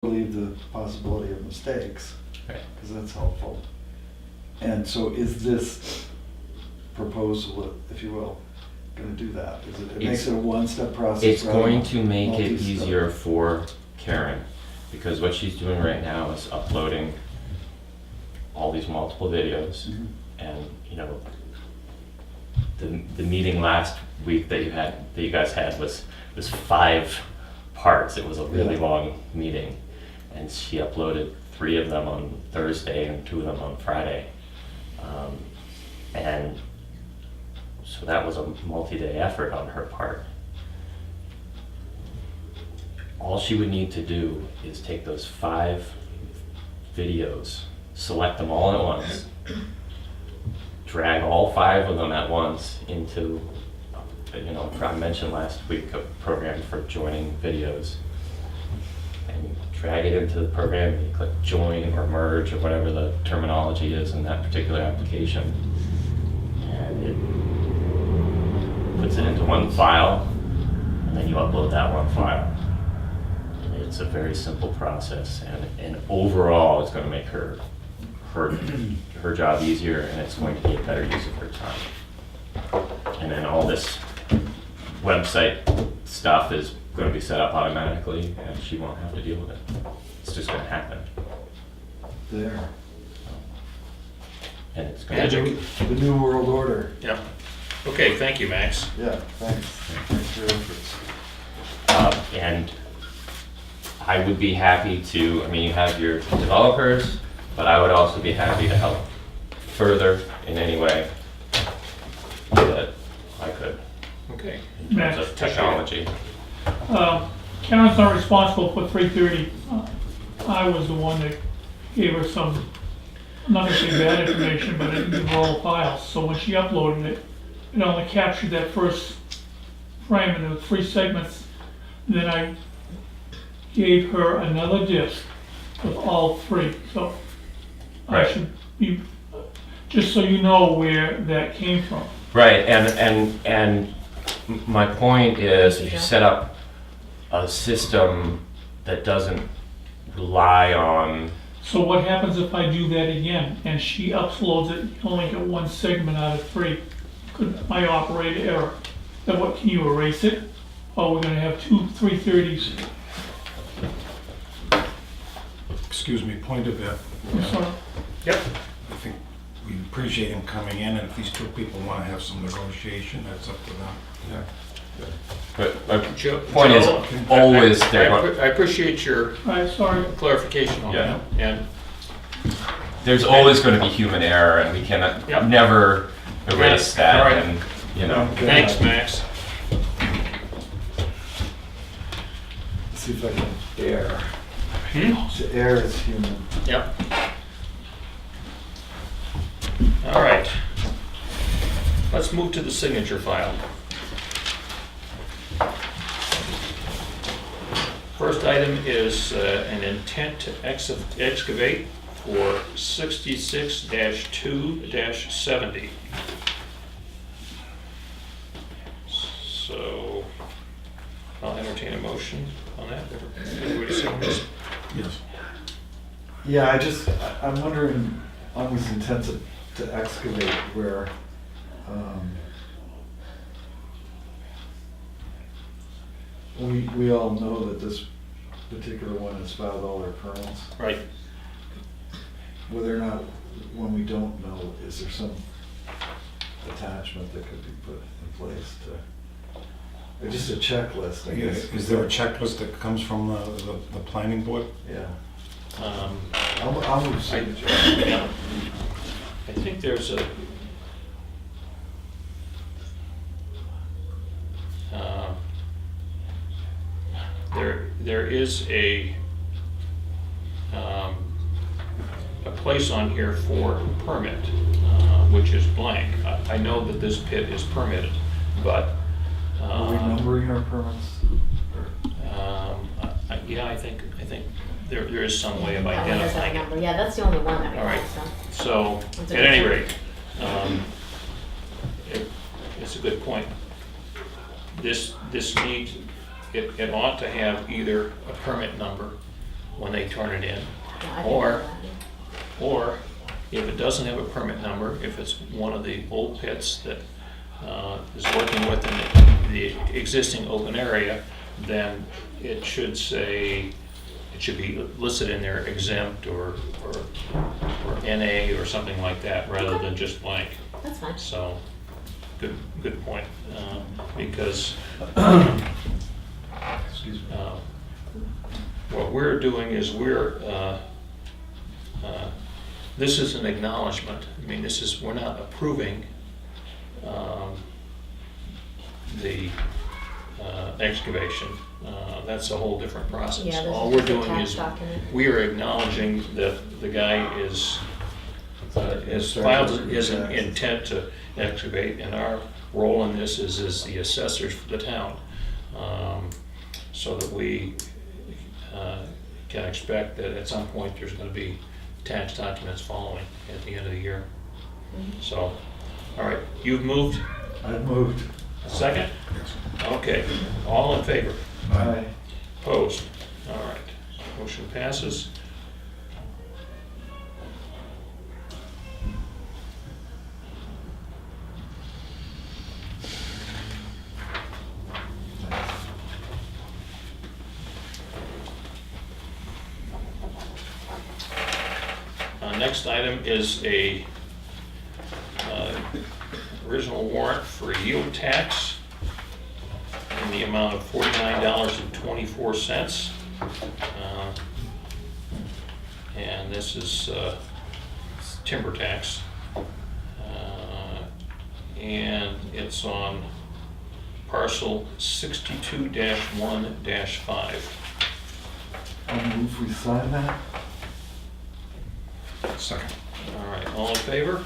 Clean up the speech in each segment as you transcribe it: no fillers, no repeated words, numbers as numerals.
leave the possibility of mistakes, Right. because that's helpful. And so is this proposal, if you will, going to do that? It makes it a one-step process? It's rather going than to make it multi-step? easier for Karen, because what she's doing right now is uploading all these multiple videos. Mhm. And, you know, the meeting last week that you guys had was 5 parts. It was a really Yeah. long meeting. And she uploaded 3 of them on Thursday and 2 of them on Friday. And so that was a multi-day effort on her part. All she would need to do is take those 5 videos, select them all at once, drag all 5 of them at once into, you know, I mentioned last week a program for joining videos. And you drag it into the program, and you click join or merge or whatever the terminology is in that particular application. And it puts it into one file, and then you upload that one file. And it's a very simple process, and overall, it's going to make her job easier, and it's going to be a better use of her time. And then all this website stuff is going to be set up automatically, and she won't have to deal with it. It's just going to happen. There. And it's going to Magic. The new world order. Yep. Okay, thank you, Max. Yeah, thanks. Thanks for your efforts. and I would be happy to, I mean, you have your developers, but I would also be happy to help further in any way that I could Okay. in terms of technology. Karen's not responsible for 330. I was the one that gave her some, I'm not gonna say bad information, but it didn't give her all the files. So when she uploaded it, it only captured that first frame and there were 3 segments. Then I gave her another disc with all 3. So I Right. should be, just so you know where that came from. Right, and my point is, if you set up a system that doesn't rely on, So what happens if I do that again and she uploads it, you only get 1 segment out of 3? Could my operator error? Then what, can you erase it? Or we're gonna have 2 330s? Excuse me, point of it. I'm sorry. Yep. I think we appreciate him coming in, and if these 2 people want to have some negotiation, that's up to them. but my Joe, point is Joe, always I there. appreciate your All right, sorry. clarification on Yeah. that. And There's always going to be human error, and we cannot Yep. never erase Yeah, that. all right. And you know, Okay. thanks, Max. Let's see if I can err. Hmm? To err is human. Yep. All right. Let's move to the signature file. First item is an intent to excavate for 66-2-70. So I'll entertain a motion on that. Everybody second this? Yes. Yeah, I'm wondering on this intent to excavate where, we all know that this particular one is $5 permits. Right. Whether or not, when we don't know, is there some attachment that could be put in place to, or just a checklist, I guess? Is there a checklist that comes from the planning board? Yeah. Um, I'll move signature. Yeah. I think there's a, there is a place on here for permit, which is blank. I know that this pit is permitted, but Are we numbering our permits? yeah, I think there is some way of That one does have a identifying it. number. Yeah, that's the only one that we All right. have, so. So, That's at a good any point. rate, it's a good point. This needs, it ought to have either a permit number when they turn it in. No, I didn't Or- know that. Or if it doesn't have a permit number, if it's one of the old pits that is working within the existing open area, then it should say, it should be listed in there exempt or NA or something like that, rather than just blank. That's fine. So, good point, because Excuse me. what we're doing is this is an acknowledgement. I mean, we're not approving the excavation. That's a whole different process. Yeah, this All is we're just a doing tax is, document. we are acknowledging that the guy is filed his intent to excavate, and our role in this is as the assessors for the town, so that we can expect that at some point there's going to be tax documents following at the end of the year. So, all right, you've moved. I've moved. A second? Yes. Okay, all in favor? Aye. Opposed? All right, motion passes. Next item is a original warrant for yield tax in the amount of $49.24. And this is timber tax. And it's on parcel 62-1-5. I'll move we sign that. Second. All right, all in favor?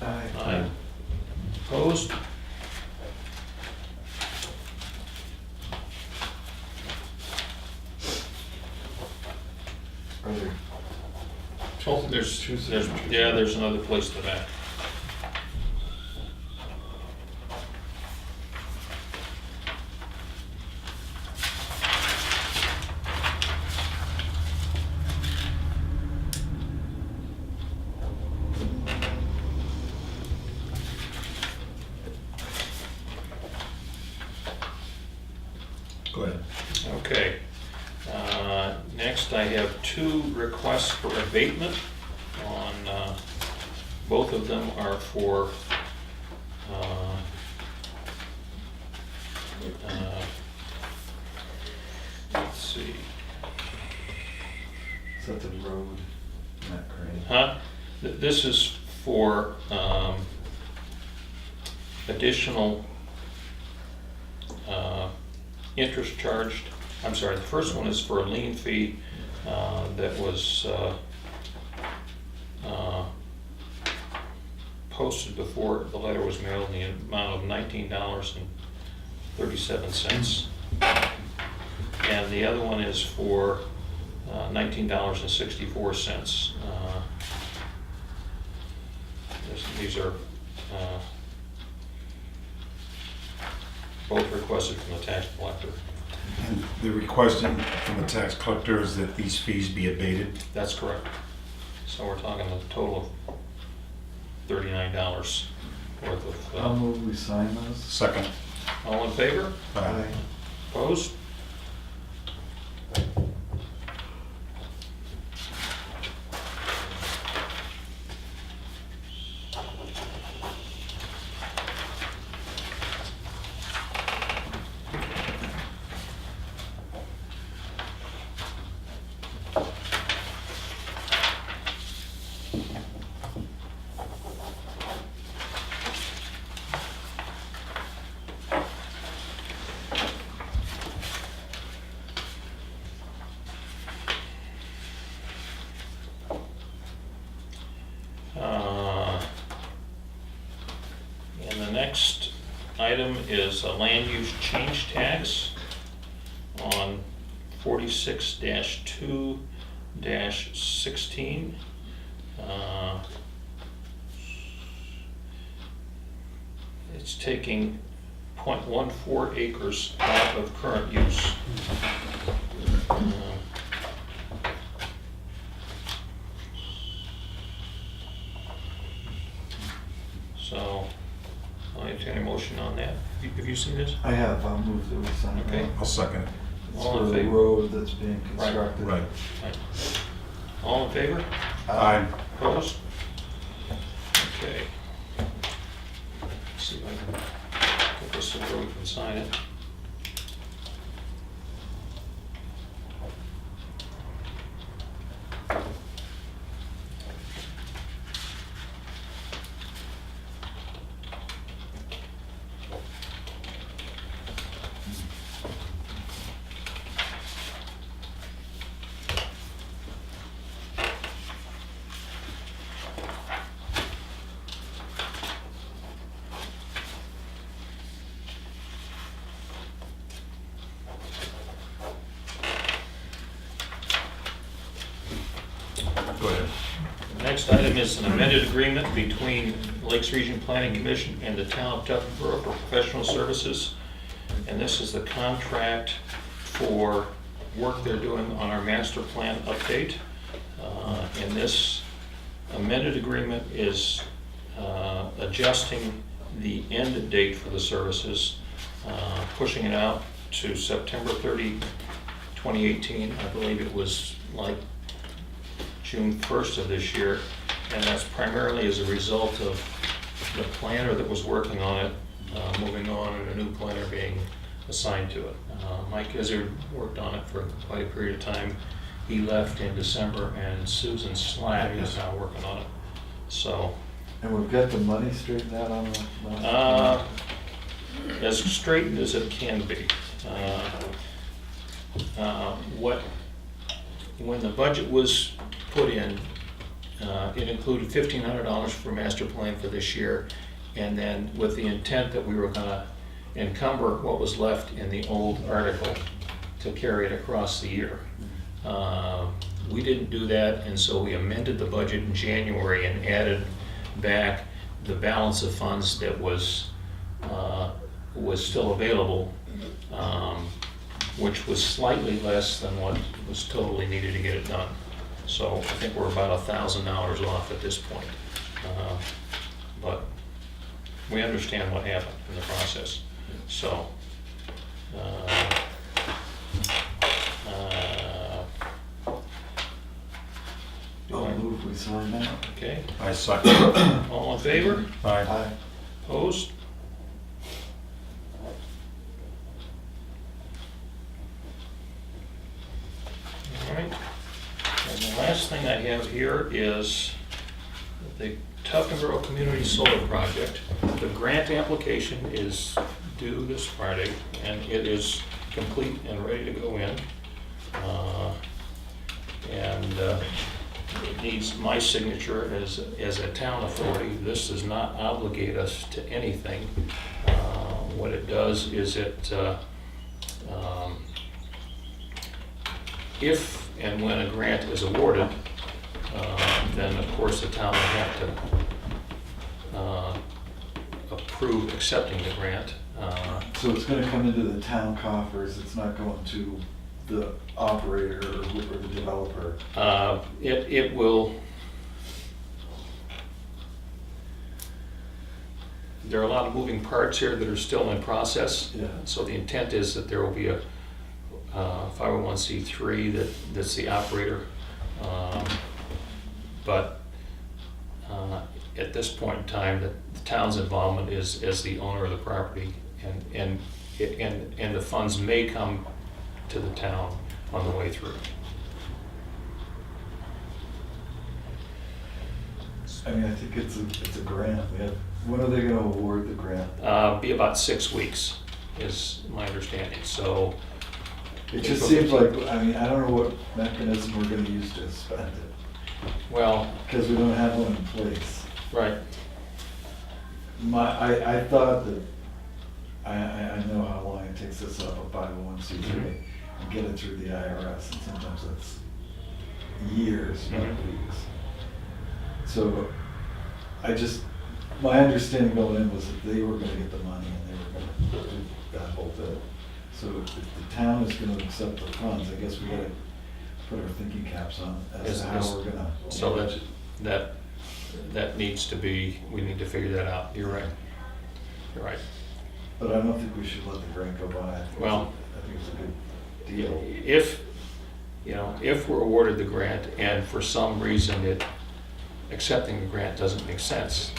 Aye. Opposed? Are there Oh, there's another place to that. Go ahead. Okay. Next, I have two requests for abatement on, both of them are for, let's see, Is that the road, not Crane? huh? This is for additional interest charged. I'm sorry, the first one is for a lien fee that was posted before the letter was mailed in the amount of $19.37. And the other one is for $19.64. These are both requested from the tax collector. And the request from the tax collector is that these fees be abated. That's correct. So we're talking a total of $39 worth I'll of, move we sign those. Second. all in favor? Aye. Opposed? And the next item is a land use change tax on 46-2-16. It's taking 0.14 acres out of current use. So I'll entertain a motion on that. Have you seen this? I have, I'll move that we sign it. Okay. I'll second it. It's All in for the favor? road that's being Right. constructed. Right. Right. All in favor? Aye. Opposed? Okay. Let's see if I can get this to where we can sign it. Go ahead. The next item is an amended agreement between Lakes Region Planning Commission and the town of Tuftonboro for professional services. And this is the contract for work they're doing on our master plan update. And this amended agreement is adjusting the end date for the services, pushing it out to September 30, 2018. I believe it was like June 1st of this year, and that's primarily as a result of the planner that was working on it moving on and a new planner being assigned to it. Mike Izzard worked on it for quite a period of time. He left in December, and Susan Slack is now working on it. So, And we've got the money straightened out on the. as straightened as it can be. When the budget was put in, it included $1,500 for master plan for this year, and then with the intent that we were gonna encumber what was left in the old article to carry it across the year. We didn't do that, and so we amended the budget in January and added back the balance of funds that was still available, which was slightly less than what was totally needed to get it done. So I think we're about $1,000 off at this point. But we understand what happened in the process. So, I'll move we sign that. okay, I second it. all in favor? Aye. Aye. Opposed? All right. And the last thing I have here is the Tuftonboro Community Solar Project. The grant application is due this Friday, and it is complete and ready to go in. It needs my signature as a town authority. This does not obligate us to anything. What it does is if and when a grant is awarded, then of course the town will have to approve accepting the grant. So it's gonna come into the town coffers, it's not going to the operator or the developer? It will, there are a lot of moving parts here that are still in process. Yeah. So the intent is that there will be a 501c3 that's the operator. But at this point in time, the town's involvement is as the owner of the property, and the funds may come to the town on the way through. I mean, I think it's a grant. When are they gonna award the grant? Be about 6 weeks, is my understanding, so. It just seems like, I mean, I don't know what mechanism we're gonna use to spend it, Well, because we don't have one in place. right, I thought that, I know how long it takes us up a 501c3 and get it through the IRS, and sometimes that's years, not weeks. So my understanding going in was that they were gonna get the money and they were gonna do that whole bit. So if the town is gonna accept the funds, I guess we gotta put our thinking caps on as to how we're gonna. so that that needs to be, we need to figure that out. You're right. You're right. But I don't think we should let the grant go by. Well, I think it's a good deal. If, if we're awarded the grant and for some reason accepting the grant doesn't make sense,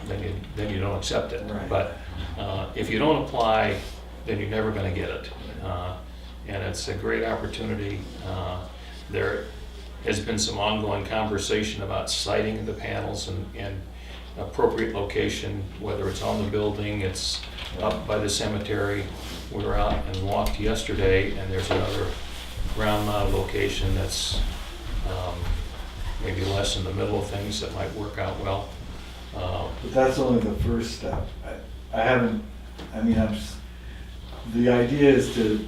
then you don't accept it. Right. But if you don't apply, then you're never going to get it. And it's a great opportunity. There has been some ongoing conversation about siting the panels and appropriate location, whether it's on the building, it's up by the cemetery. We were out and walked yesterday, and there's another ground mounted location that's maybe less in the middle of things that might work out well. But that's only the first step. The idea is to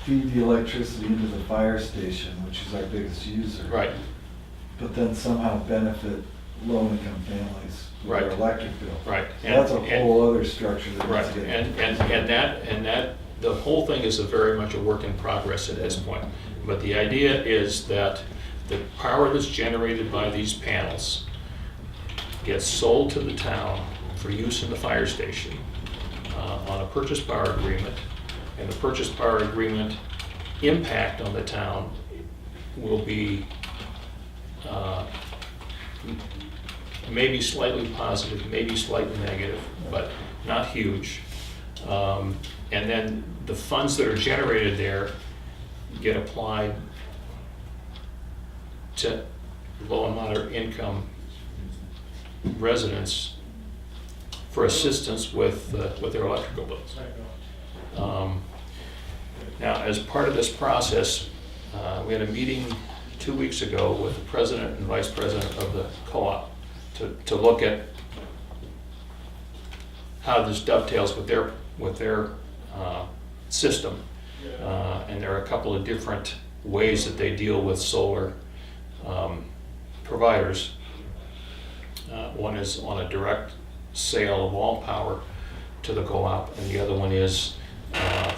feed the electricity into the fire station, which is our biggest user. Right, But then somehow benefit low-income families with Right. their electric bill. right. So that's a whole other structure that Right, needs to get. and that, the whole thing is very much a work in progress at this point. But the idea is that the power that's generated by these panels gets sold to the town for use in the fire station on a purchase power agreement. And the purchase power agreement impact on the town will be maybe slightly positive, maybe slightly negative, but not huge. And then the funds that are generated there get applied to low and moderate income residents for assistance with their electrical bills. Now, as part of this process, we had a meeting 2 weeks ago with the president and vice president of the co-op to look at how this dovetails with their system. And there are a couple of different ways that they deal with solar providers. One is on a direct sale of all power to the co-op, and the other one is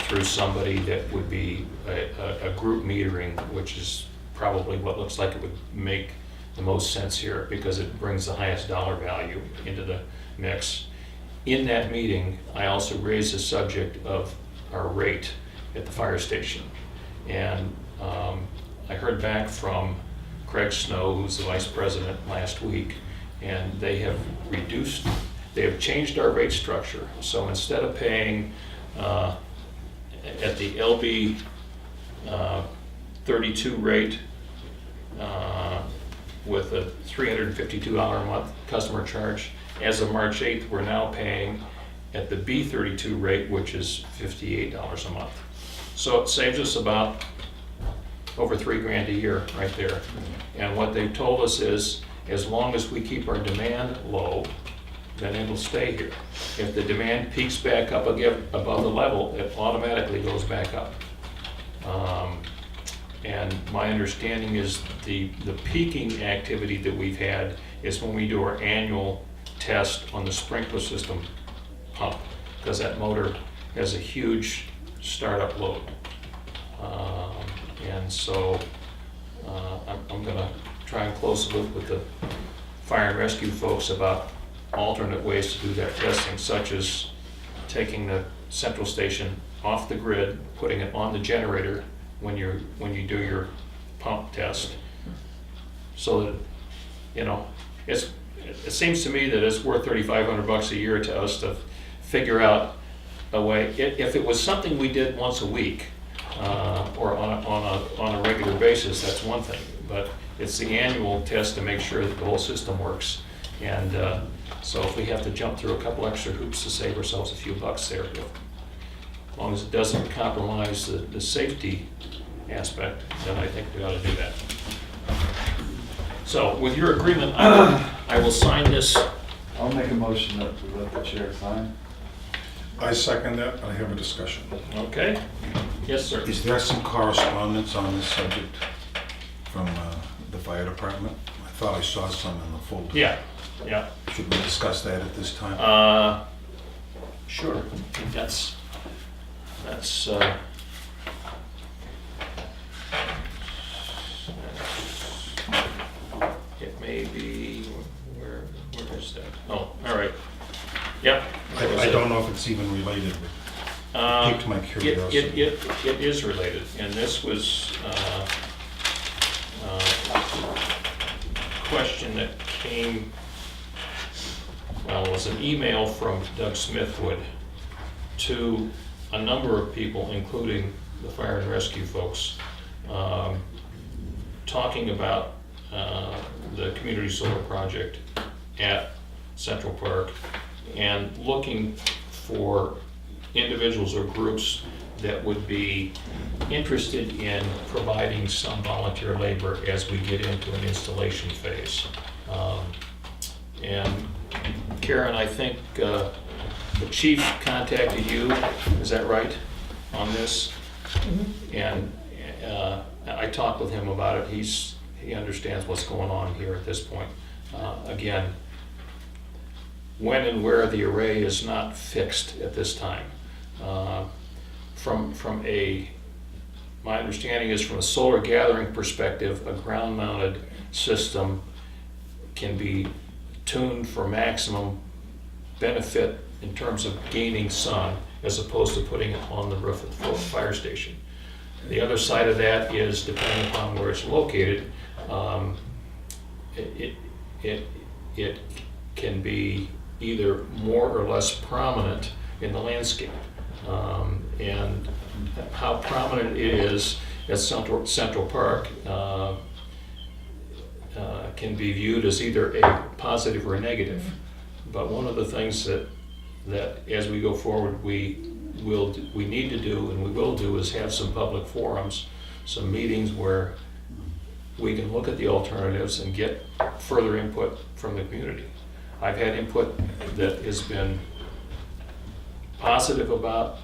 through somebody that would be a group metering, which is probably what looks like it would make the most sense here because it brings the highest dollar value into the mix. In that meeting, I also raised the subject of our rate at the fire station. And I heard back from Craig Snow, who's the vice president, last week, and they have changed our rate structure. So instead of paying at the LB 32 rate with a $352 a month customer charge, as of March 8th, we're now paying at the B32 rate, which is $58 a month. So it saves us about over $3,000 a year right there. And what they've told us is, as long as we keep our demand low, then it'll stay here. If the demand peaks back up again above the level, it automatically goes back up. And my understanding is the peaking activity that we've had is when we do our annual test on the sprinkler system pump, because that motor has a huge startup load. And so I'm gonna try and close the loop with the fire and rescue folks about alternate ways to do that testing, such as taking the central station off the grid, putting it on the generator when you do your pump test, so that, it seems to me that it's worth $3,500 a year to us to figure out a way. If it was something we did once a week or on a regular basis, that's one thing. But it's the annual test to make sure that the whole system works. And so if we have to jump through a couple extra hoops to save ourselves a few bucks there, as long as it doesn't compromise the safety aspect, then I think we ought to do that. So with your agreement, I will sign this. I'll make a motion that we let the chair sign. I second that, I have a discussion. Okay? Yes, sir. Is there some correspondence on this subject from the fire department? I thought I saw some in the folder. Yeah. Should we discuss that at this time? Sure. I think that's it may be, instead. Oh, all right. Yep. I don't know if it's even related, but piqued my curiosity. It is related, and this was a question that came, well, it was an email from Doug Smithwood to a number of people, including the fire and rescue folks, talking about the community solar project at Central Park and looking for individuals or groups that would be interested in providing some volunteer labor as we get into an installation phase. And Karen, I think the chief contacted you, is that right, on this? And I talked with him about it. He understands what's going on here at this point. Again, when and where the array is not fixed at this time. My understanding is from a solar gathering perspective, a ground-mounted system can be tuned for maximum benefit in terms of gaining sun, as opposed to putting it on the roof of the fire station. The other side of that is, depending upon where it's located, it can be either more or less prominent in the landscape. And how prominent it is at Central Park can be viewed as either a positive or a negative. But one of the things that as we go forward we need to do and we will do is have some public forums, some meetings where we can look at the alternatives and get further input from the community. I've had input that has been positive about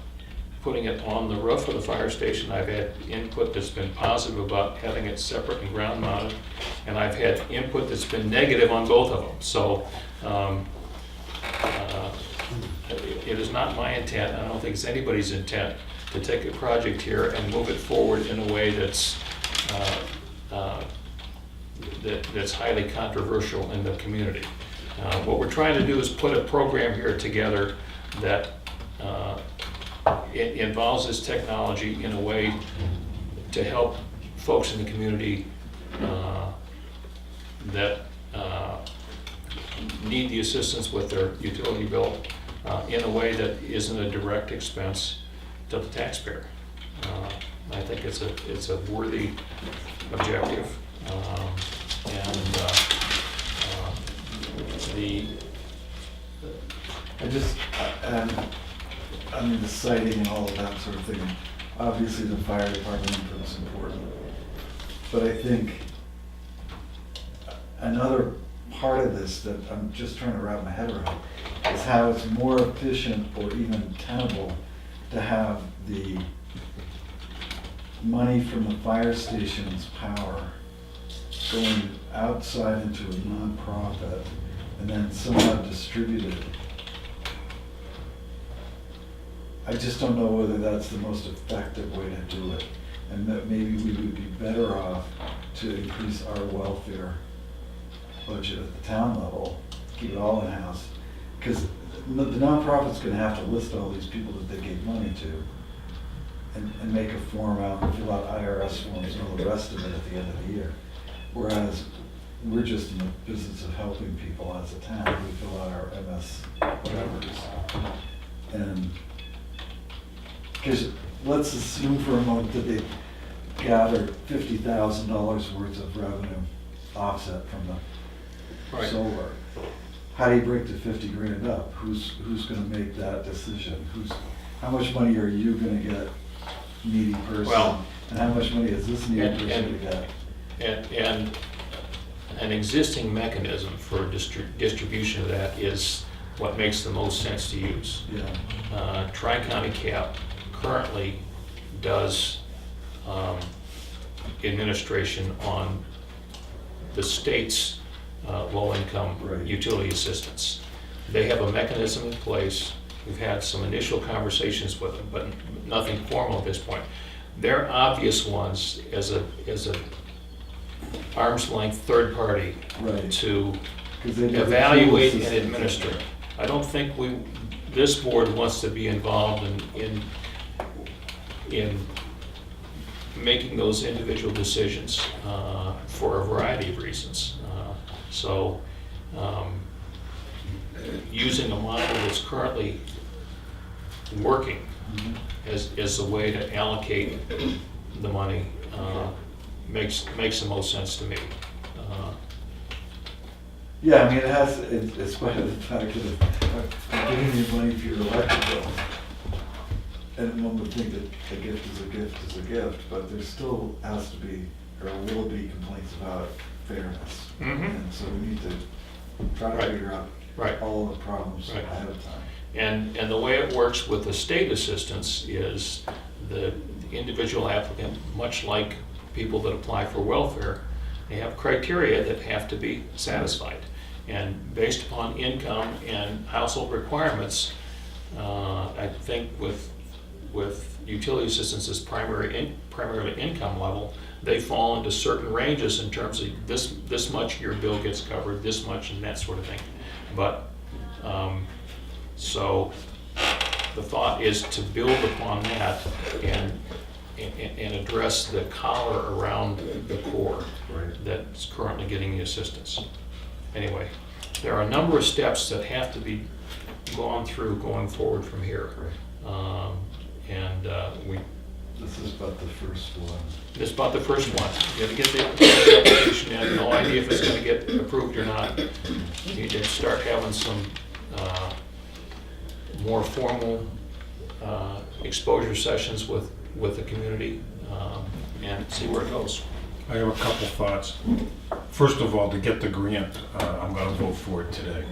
putting it on the roof of the fire station. I've had input that's been positive about having it separate and ground mounted, and I've had input that's been negative on both of them. So it is not my intent, I don't think it's anybody's intent, to take a project here and move it forward in a way that's highly controversial in the community. What we're trying to do is put a program here together that it involves this technology in a way to help folks in the community that need the assistance with their utility bill in a way that isn't a direct expense to the taxpayer. I think it's a worthy objective, I mean, the sighting and all of that sort of thing, obviously the fire department input is important. But I think another part of this that I'm just trying to wrap my head around is how it's more efficient or even tenable to have the money from the fire station's power going outside into a nonprofit and then somehow distributed. I just don't know whether that's the most effective way to do it, and that maybe we would be better off to increase our welfare budget at the town level, keep it all in-house, because the nonprofit's gonna have to list all these people that they gave money to and make a form out and fill out IRS forms and all the rest of it at the end of the year. Whereas we're just in the business of helping people as a town. We fill out our MS whatevers. And because let's assume for a moment that they gathered $50,000 worth of revenue offset from the solar. How do you break the 50 grand up? Who's going to make that decision? How much money are you going to get, needy person? Well, and how much money is this needy person going to get? And an existing mechanism for distribution of that is what makes the most sense to use. Yeah. Tri-County CAP currently does administration on the state's low-income Right. utility assistance. They have a mechanism in place. We've had some initial conversations with them, but nothing formal at this point. They're obvious ones as a arm's length third party Right. to 'Cause they never evaluate choose and this administer. system. I don't think this board wants to be involved in making those individual decisions for a variety of reasons. So using a model that's currently working as a way to allocate the money makes the most sense to me. Yeah, I mean, it's quite the fact that I'm giving you money for your electric bill. And one would think that a gift is a gift is a gift, but there still has to be, or will be complaints about fairness. Mhm. And so we need to try to Right. figure out Right. all the problems Right. ahead of time. And the way it works with the state assistance is the individual applicant, much like people that apply for welfare, they have criteria that have to be satisfied. And based upon income and household requirements, I think with utility assistance as primarily income level, they fall into certain ranges in terms of this much your bill gets covered, this much, and that sort of thing. But so the thought is to build upon that and address the collar around the core that's currently getting the assistance. Anyway, there are a number of steps that have to be gone through going forward from here. This is about the first one. This is about the first one. You have to get the application in, no idea if it's gonna get approved or not. You need to start having some more formal exposure sessions with the community and see where it goes. I have a couple thoughts. First of all, to get the grant, I'm going to vote for it today.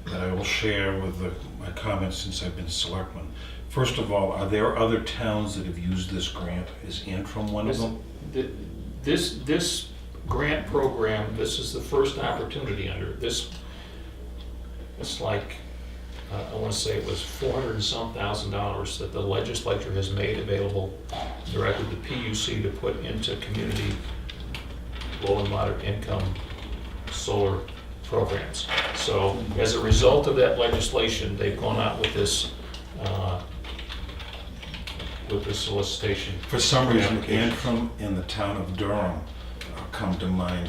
That I will share with my comments since I've been selectman. First of all, are there other towns that have used this grant? Is Antrim one of them? This grant program, this is the first opportunity under this. It's like, I want to say it was $400 and some thousand that the legislature has made available directly to PUC to put into community low and moderate income solar programs. So as a result of that legislation, they've gone out with this solicitation. For some reason, application. Antrim and the town of Durham come to mind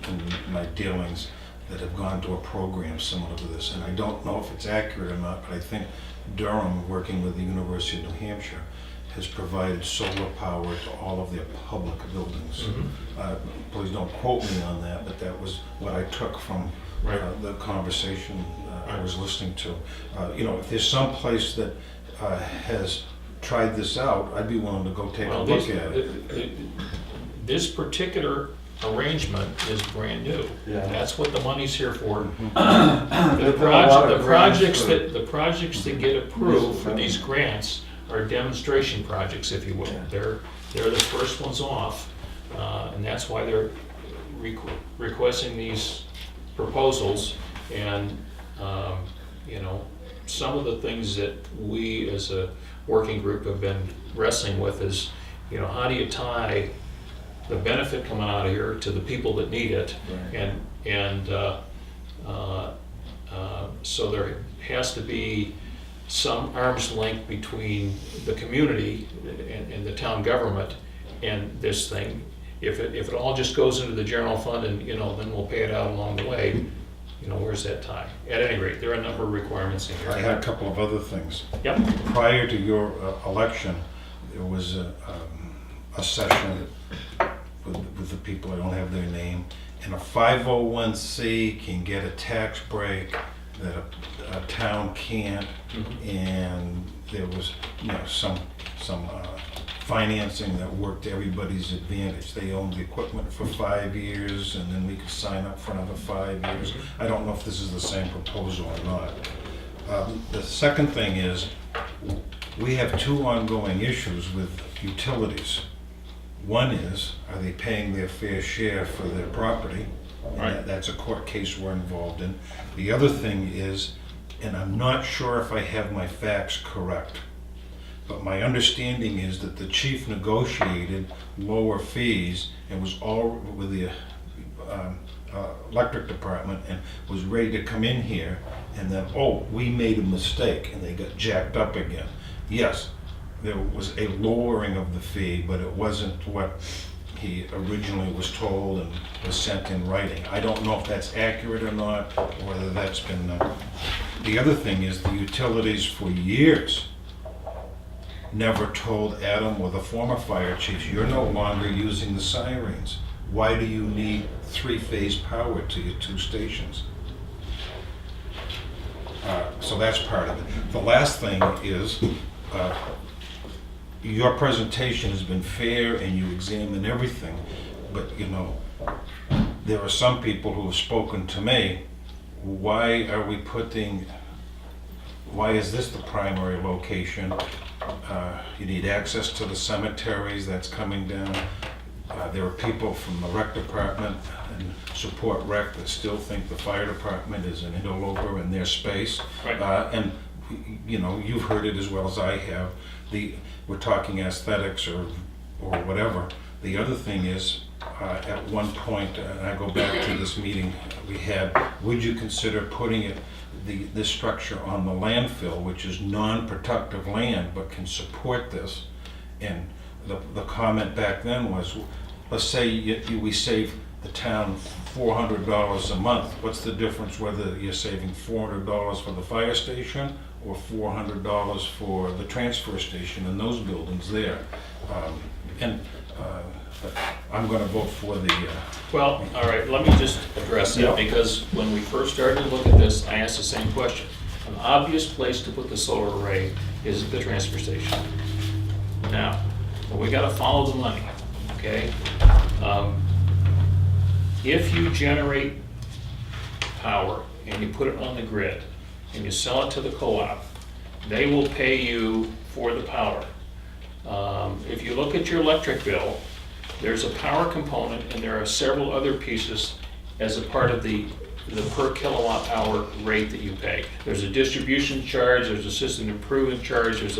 in my dealings that have gone to a program similar to this. And I don't know if it's accurate or not, but I think Durham, working with the University of New Hampshire, has provided solar power to all of their public buildings. Please don't quote me on that, but that was what I took from the conversation I was listening to. If there's some place that has tried this out, I'd be willing to go take a look at it. This particular arrangement is brand new. Yeah. That's what the money's here for. There've been a lot The of grants projects that get approved for these grants are demonstration projects, if you will. Yeah. They're the first ones off, and that's why they're requesting these proposals. And some of the things that we as a working group have been wrestling with is, how do you tie the benefit coming out of here to the people that need it? Right. And so there has to be some arm's length between the community and the town government and this thing. If it all just goes into the general fund and, then we'll pay it out along the way, where's that tie? At any rate, there are a number of requirements in here. I had a couple of other things. Yep. Prior to your election, there was a session with the people, I don't have their name, and a 501c can get a tax break that a town can't, and there was some financing that worked to everybody's advantage. They owned the equipment for 5 years, and then we could sign up for another 5 years. I don't know if this is the same proposal or not. The second thing is, we have two ongoing issues with utilities. One is, are they paying their fair share for their property? And that's a court case we're involved in. The other thing is, and I'm not sure if I have my facts correct, but my understanding is that the chief negotiated lower fees and was all with the electric department and was ready to come in here, and then, oh, we made a mistake, and they got jacked up again. Yes, there was a lowering of the fee, but it wasn't what he originally was told and was sent in writing. I don't know if that's accurate or not, or whether that's been... The other thing is the utilities for years never told Adam or the former fire chiefs, you're no longer using the sirens. Why do you need 3-phase power to your 2 stations? So that's part of it. The last thing is, your presentation has been fair and you examine everything, but you know, there are some people who have spoken to me, why is this the primary location? You need access to the cemeteries, that's coming down. There are people from the rec department and support rec that still think the fire department is an interloper in their space. Right. And you know, you've heard it as well as I have. We're talking aesthetics or whatever. The other thing is, at one point, and I go back to this meeting we had, would you consider putting this structure on the landfill, which is non-productive land but can support this? And the comment back then was, let's say we save the town $400 a month. What's the difference whether you're saving $400 for the fire station or $400 for the transfer station in those buildings there? I'm going to vote for the... Well, all right, let me just address that, Yeah. because when we first started to look at this, I asked the same question. An obvious place to put the solar array is at the transfer station. Now, we got to follow the money, okay? If you generate power and you put it on the grid and you sell it to the co-op, they will pay you for the power. If you look at your electric bill, there's a power component and there are several other pieces as a part of the per kilowatt hour rate that you pay. There's a distribution charge, there's a system improvement charge, there's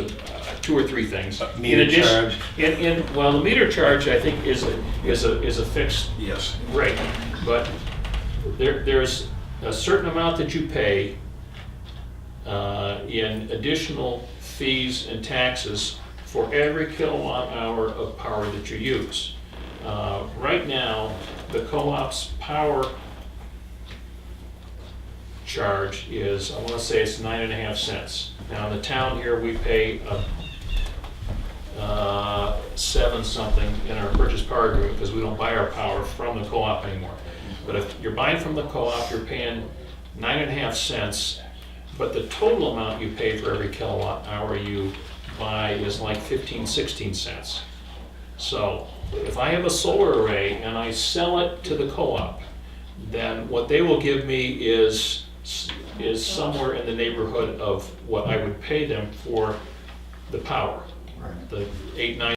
2 or 3 things. Meter charge. Well, the meter charge, I think, is a fixed Yes. rate, but there's a certain amount that you pay in additional fees and taxes for every kilowatt hour of power that you use. Right now, the co-op's power charge is, I want to say it's 9.5 cents. Now in the town here, we pay 7 something in our purchase power agreement because we don't buy our power from the co-op anymore. But if you're buying from the co-op, you're paying 9.5 cents, but the total amount you pay for every kilowatt hour you buy is like 15, 16 cents. So if I have a solar array and I sell it to the co-op, then what they will give me is somewhere in the neighborhood of what I would pay them for the power. Right. The 8, 9